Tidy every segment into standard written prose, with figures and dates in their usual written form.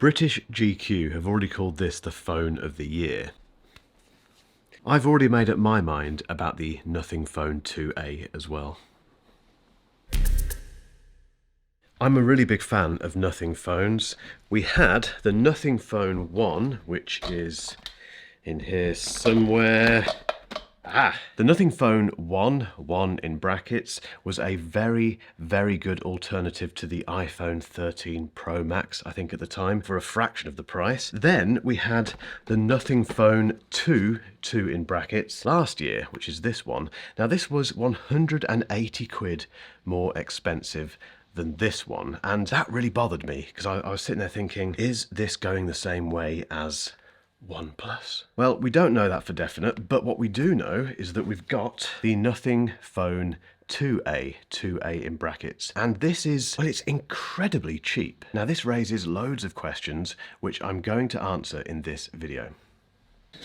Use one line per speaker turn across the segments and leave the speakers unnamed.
British GQ have already called this the phone of the year. I've already made up my mind about the Nothing Phone 2A as well. I'm a really big fan of Nothing phones. We had the Nothing Phone 1, which is in here somewhere. The Nothing Phone 1 in brackets, was a very, very good alternative to the iPhone 13 Pro Max, I think at the time, for a fraction of the price. Then we had the Nothing Phone 2 in brackets, last year, which is this one. Now this was 180 quid more expensive than this one, and that really bothered me, because I was sitting there thinking, is this going the same way as OnePlus? Well, we don't know that for definite, but what we do know is that we've got the Nothing Phone 2A in brackets, and this is, well, it's incredibly cheap. Now this raises loads of questions which I'm going to answer in this video.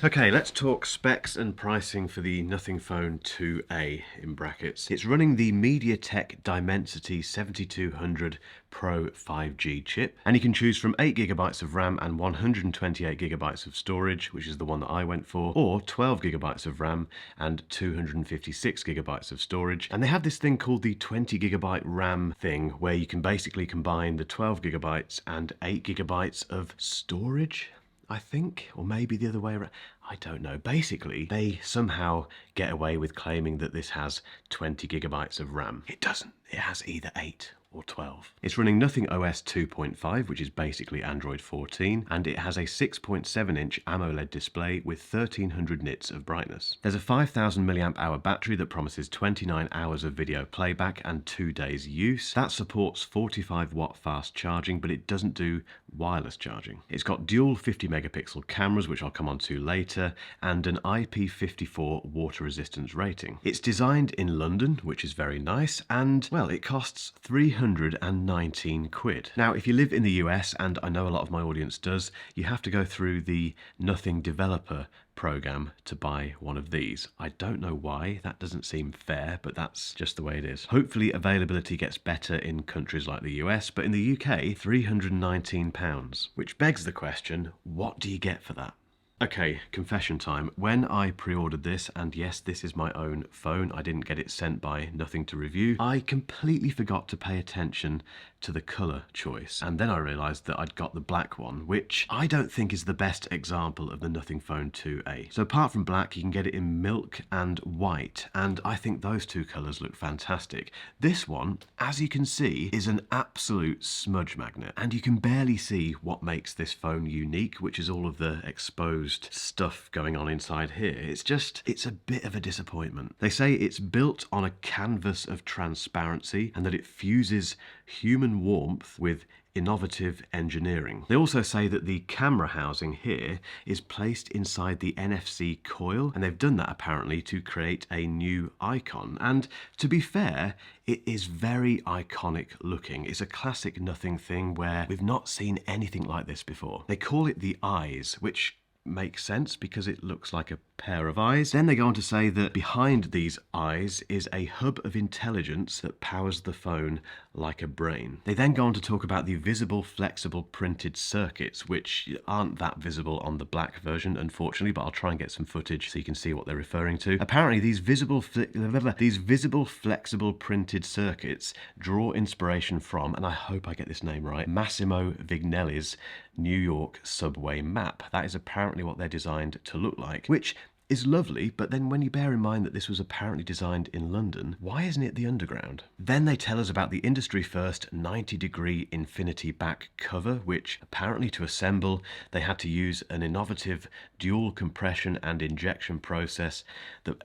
Okay, let's talk specs and pricing for the Nothing Phone 2A in brackets. It's running the MediaTek Dimensity 7200 Pro 5G chip, and you can choose from 8GB of RAM and 128GB of storage, which is the one that I went for, or 12GB of RAM and 256GB of storage. And they have this thing called the 20GB RAM thing, where you can basically combine the 12GB and 8GB of storage, I think, or maybe the other way around. I don't know. Basically, they somehow get away with claiming that this has 20GB of RAM. It doesn't. It has either 8 or 12. It's running Nothing OS 2.5, which is basically Android 14, and it has a 6.7-inch AMOLED display with 1300 nits of brightness. There's a 5000 mAh battery that promises 29 hours of video playback and 2 days use. That supports 45-watt fast charging, but it doesn't do wireless charging. It's got dual 50-megapixel cameras, which I'll come on to later, and an IP54 water resistance rating. It's designed in London, which is very nice, and, well, it costs 319 quid. Now, if you live in the US, and I know a lot of my audience does, you have to go through the Nothing Developer program to buy one of these. I don't know why, that doesn't seem fair, but that's just the way it is. Hopefully availability gets better in countries like the US, but in the UK, £319, which begs the question, what do you get for that? Okay, confession time. When I pre-ordered this, and yes, this is my own phone, I didn't get it sent by Nothing to Review, I completely forgot to pay attention to the colour choice. And then I realised that I'd got the black one, which I don't think is the best example of the Nothing Phone 2A. So apart from black, you can get it in milk and white, and I think those two colours look fantastic. This one, as you can see, is an absolute smudge magnet, and you can barely see what makes this phone unique, which is all of the exposed stuff going on inside here. It's a bit of a disappointment. They say it's built on a canvas of transparency and that it fuses human warmth with innovative engineering. They also say that the camera housing here is placed inside the NFC coil, and they've done that apparently to create a new icon. And to be fair, it is very iconic looking. It's a classic Nothing thing where we've not seen anything like this before. They call it the eyes, which makes sense because it looks like a pair of eyes. Then they go on to say that behind these eyes is a hub of intelligence that powers the phone like a brain. They then go on to talk about the visible, flexible printed circuits, which aren't that visible on the black version, unfortunately, but I'll try and get some footage so you can see what they're referring to. Apparently, these visible, flexible printed circuits draw inspiration from, and I hope I get this name right, Massimo Vignelli's New York subway map. That is apparently what they're designed to look like, which is lovely, but then when you bear in mind that this was apparently designed in London, why isn't it the underground? Then they tell us about the industry first 90-degree infinity back cover, which apparently to assemble they had to use an innovative dual compression and injection process that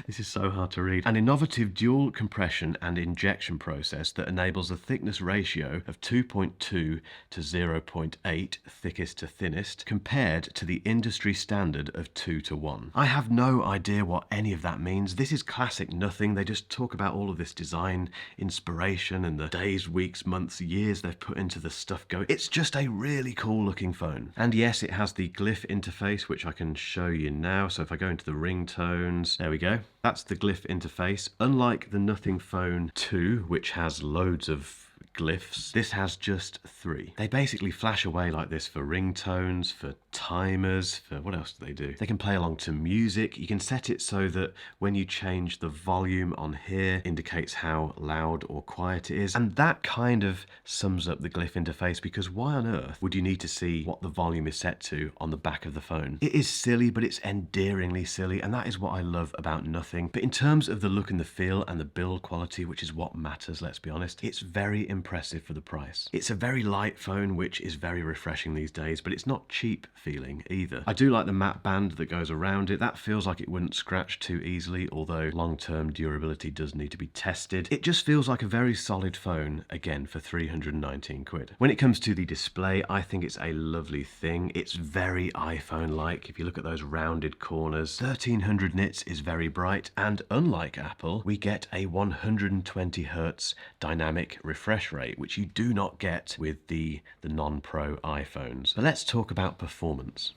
this is so hard to read. An innovative dual compression and injection process that enables a thickness ratio of 2.2 to 0.8, thickest to thinnest, compared to the industry standard of 2 to 1. I have no idea what any of that means. This is classic Nothing. They just talk about all of this design inspiration and the days, weeks, months, years they've put into the stuff going. It's just a really cool looking phone. And yes, it has the glyph interface, which I can show you now. So if I go into the ringtones, there we go. That's the glyph interface. Unlike the Nothing Phone 2, which has loads of glyphs. This has just 3. They basically flash away like this for ringtones, for timers, for what else do they do? They can play along to music. You can set it so that when you change the volume on here, indicates how loud or quiet it is. And that kind of sums up the glyph interface, because why on earth would you need to see what the volume is set to on the back of the phone? It is silly, but it's endearingly silly, and that is what I love about Nothing. But in terms of the look and the feel and the build quality, which is what matters, let's be honest, it's very impressive for the price. It's a very light phone, which is very refreshing these days, but it's not cheap feeling either. I do like the matte band that goes around it. That feels like it wouldn't scratch too easily, although long-term durability does need to be tested. It just feels like a very solid phone, again, for 319 quid. When it comes to the display, I think it's a lovely thing. It's very iPhone-like. If you look at those rounded corners, 1300 nits is very bright, and unlike Apple, we get a 120 Hz dynamic refresh rate, which you do not get with the non-Pro iPhones. But let's talk about performance.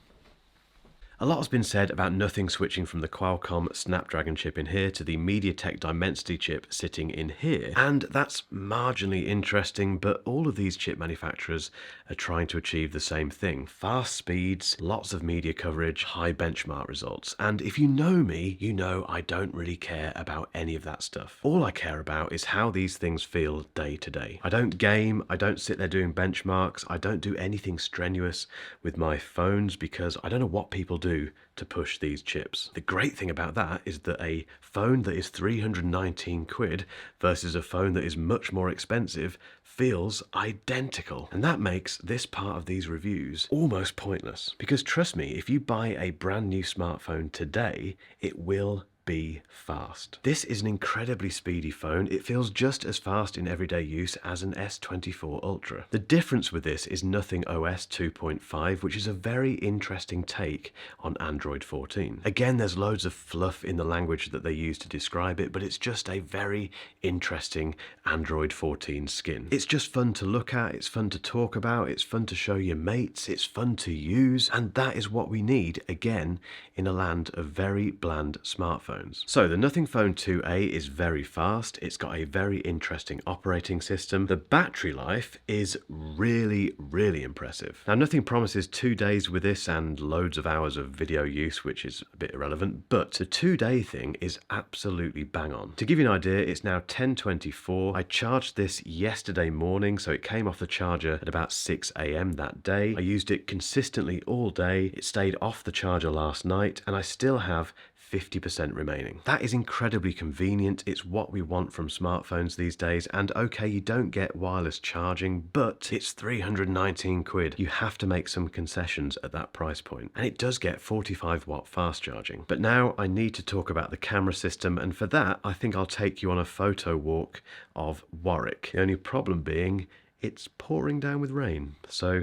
A lot has been said about Nothing switching from the Qualcomm Snapdragon chip in here to the MediaTek Dimensity chip sitting in here, and that's marginally interesting, but all of these chip manufacturers are trying to achieve the same thing. Fast speeds, lots of media coverage, high benchmark results, and if you know me, you know I don't really care about any of that stuff. All I care about is how these things feel day to day. I don't game, I don't sit there doing benchmarks, I don't do anything strenuous with my phones because I don't know what people do to push these chips. The great thing about that is that a phone that is 319 quid versus a phone that is much more expensive feels identical. And that makes this part of these reviews almost pointless. Because trust me, if you buy a brand new smartphone today, it will be fast. This is an incredibly speedy phone. It feels just as fast in everyday use as an S24 Ultra. The difference with this is Nothing OS 2.5, which is a very interesting take on Android 14. Again, there's loads of fluff in the language that they use to describe it, but it's just a very interesting Android 14 skin. It's just fun to look at, it's fun to talk about, it's fun to show your mates, it's fun to use, and that is what we need, again, in a land of very bland smartphones. So the Nothing Phone 2A is very fast. It's got a very interesting operating system. The battery life is really, really impressive. Now, Nothing promises 2 days with this and loads of hours of video use, which is a bit irrelevant, but the 2-day thing is absolutely bang on. To give you an idea, it's now 10:24. I charged this yesterday morning, so it came off the charger at about 6 AM that day. I used it consistently all day. It stayed off the charger last night, and I still have 50% remaining. That is incredibly convenient. It's what we want from smartphones these days. And okay, you don't get wireless charging, but it's 319 quid. You have to make some concessions at that price point. And it does get 45-watt fast charging. But now I need to talk about the camera system. And for that, I think I'll take you on a photo walk of Warwick. The only problem being it's pouring down with rain. So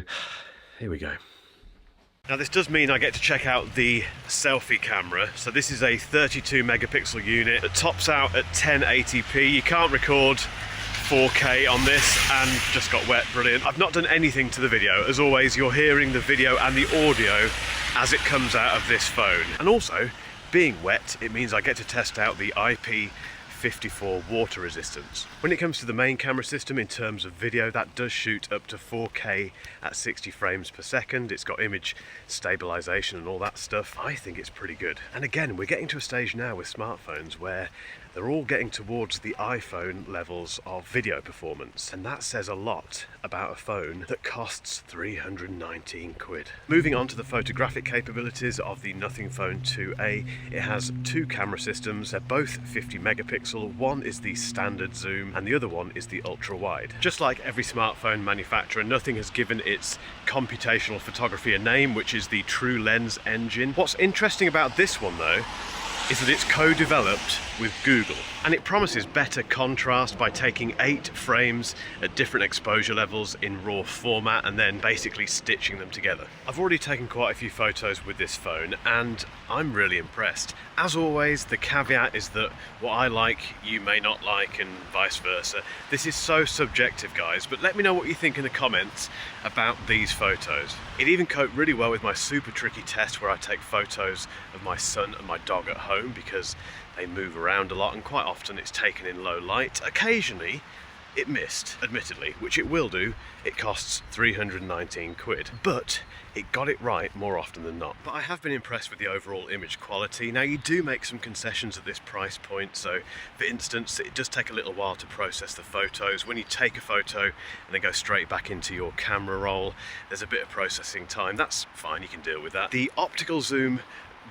here we go. Now this does mean I get to check out the selfie camera. So this is a 32 megapixel unit that tops out at 1080p. You can't record 4K on this and just got wet, brilliant. I've not done anything to the video. As always, you're hearing the video and the audio as it comes out of this phone. And also, being wet, it means I get to test out the IP54 water resistance. When it comes to the main camera system in terms of video, that does shoot up to 4K at 60 frames per second. It's got image stabilization and all that stuff. I think it's pretty good. And again, we're getting to a stage now with smartphones where they're all getting towards the iPhone levels of video performance. And that says a lot about a phone that costs 319 quid. Moving on to the photographic capabilities of the Nothing Phone 2A, it has 2 camera systems. They're both 50 megapixel. One is the standard zoom and the other one is the ultra wide. Just like every smartphone manufacturer, Nothing has given its computational photography a name, which is the True Lens engine. What's interesting about this one though is that it's co-developed with Google, and it promises better contrast by taking 8 frames at different exposure levels in RAW format and then basically stitching them together. I've already taken quite a few photos with this phone and I'm really impressed. As always, the caveat is that what I like, you may not like, and vice versa. This is so subjective, guys, but let me know what you think in the comments about these photos. It even coped really well with my super tricky test where I take photos of my son and my dog at home because they move around a lot and quite often it's taken in low light. Occasionally It missed, admittedly, which it will do. It costs 319 quid, but it got it right more often than not. But I have been impressed with the overall image quality. Now, you do make some concessions at this price point, so for instance, it does take a little while to process the photos. When you take a photo and then go straight back into your camera roll, there's a bit of processing time. That's fine, you can deal with that. The optical zoom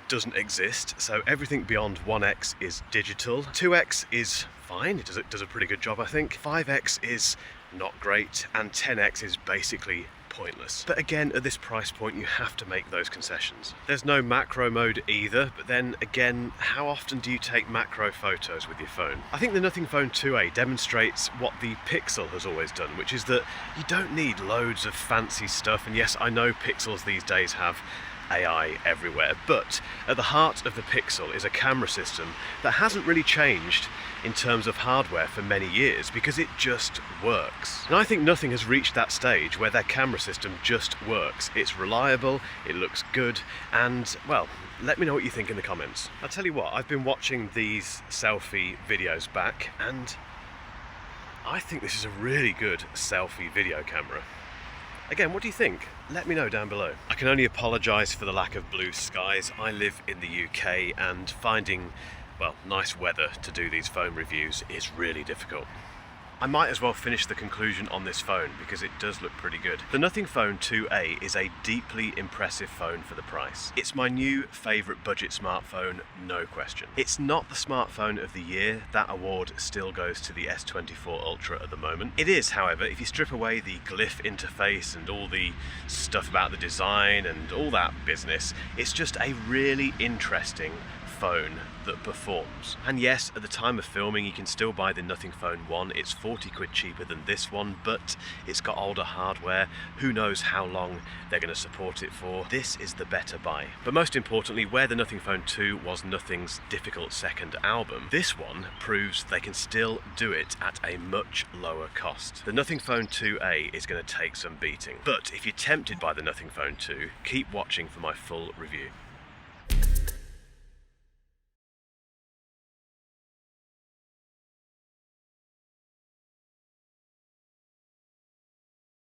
doesn't exist, so everything beyond 1x is digital. 2x is fine, it does a pretty good job, I think. 5x is not great, and 10x is basically pointless. But again, at this price point, you have to make those concessions. There's no macro mode either, but then again, how often do you take macro photos with your phone? I think the Nothing Phone 2A demonstrates what the Pixel has always done, which is that you don't need loads of fancy stuff. And yes, I know Pixels these days have AI everywhere, but at the heart of the Pixel is a camera system that hasn't really changed in terms of hardware for many years, because it just works. And I think Nothing has reached that stage where their camera system just works. It's reliable, it looks good, and well, let me know what you think in the comments. I'll tell you what, I've been watching these selfie videos back, and I think this is a really good selfie video camera. Again, what do you think? Let me know down below. I can only apologise for the lack of blue skies. I live in the UK, and finding, well, nice weather to do these phone reviews is really difficult. I might as well finish the conclusion on this phone because it does look pretty good. The Nothing Phone 2A is a deeply impressive phone for the price. It's my new favourite budget smartphone, no question. It's not the smartphone of the year. That award still goes to the S24 Ultra at the moment. It is, however, if you strip away the glyph interface and all the stuff about the design and all that business, it's just a really interesting phone that performs. And yes, at the time of filming you can still buy the Nothing Phone 1. It's 40 quid cheaper than this one, but it's got older hardware. Who knows how long they're going to support it for. This is the better buy. But most importantly, where the Nothing Phone 2 was Nothing's difficult second album, this one proves they can still do it at a much lower cost. The Nothing Phone 2A is going to take some beating, but if you're tempted by the Nothing Phone 2, keep watching for my full review.